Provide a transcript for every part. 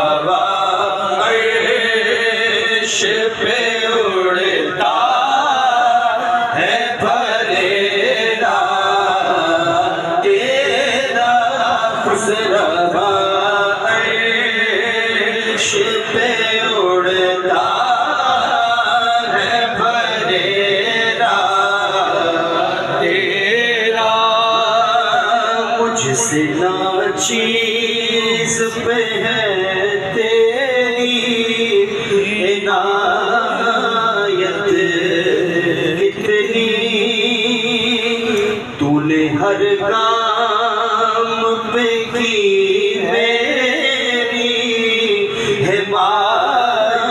हवा अर्श पे उड़ता है फरेरा तेरा खुसरवा अर्श पे उड़ता है फरेरा तेरा मुझसे ना चीज पे है तेरी इनायत कितनी तूने हर काम पे की मेरी हिमायत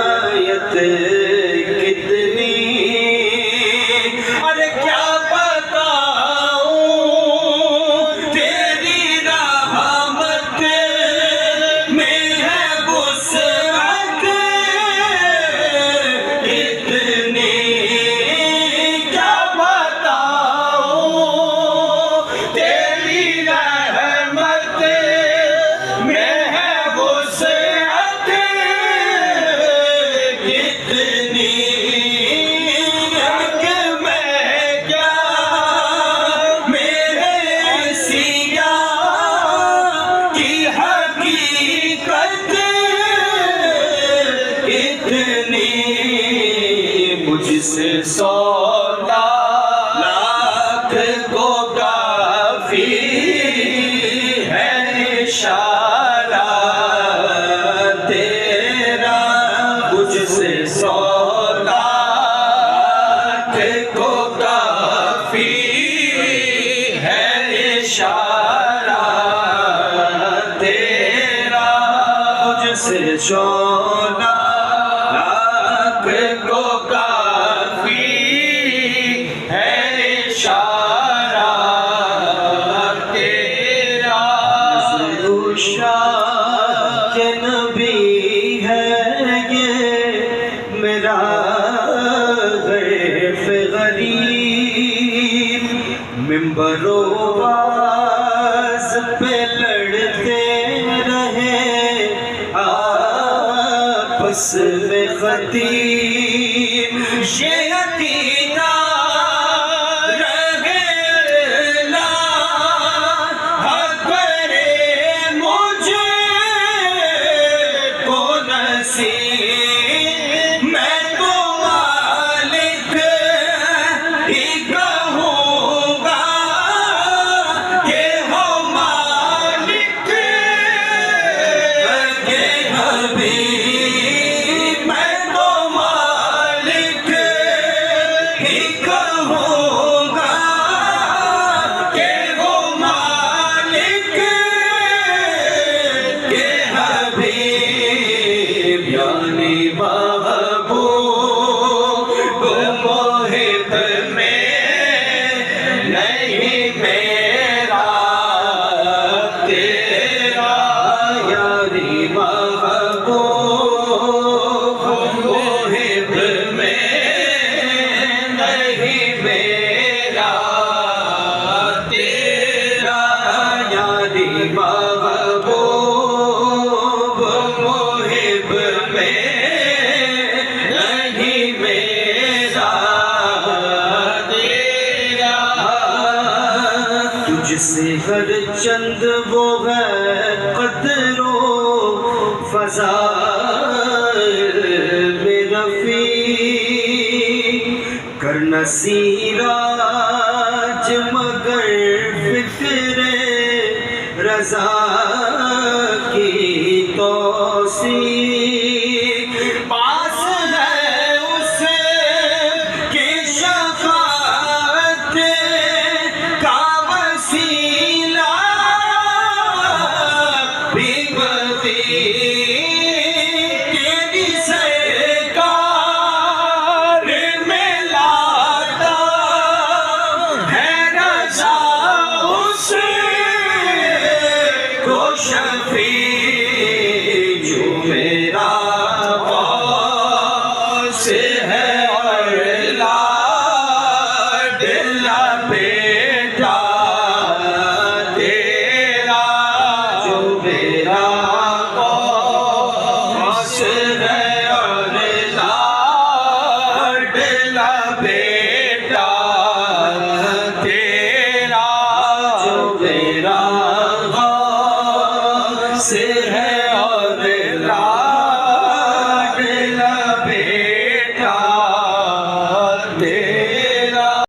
कितनी अरे क्या मुझसे 100 लाख को काफी है इशारा तेरा मुझसे 100 लाख को काफी है इशारा तेरा मुझसे 100 लाख को काफी है इशारा तेरा के नबी है ये मेरा ग़ैफ़ ग़रीब मिंबरो वाज़ पे लड़ते रहे आपस में ख़तीब ये अक़ीदा रहे अल्लाह हक़ करे मुझे को नसीब मैं तो मालिक ही कहूँगा ये हो मालिक ये हबीब मैं तो मालिक ही कहूँगा ये हो मालिक ये हबीब यानी महबूब मोहिब में नहीं मेरा तेरा यानी महबूब मोहिब में नहीं मेरा तेरा यानी महबूब मोहिब में नहीं मेरा तेरा तुझसे हर चंद वो है कदरो फ़ज़ाइल में रफ़ी करना सीराज मगर फ़िक्रे रज़ा की तौसीक़ पास है उसे कि शफ़ाअत का वसीला भी तेरी सरकार में लाता है रज़ा उसे को शफ़ी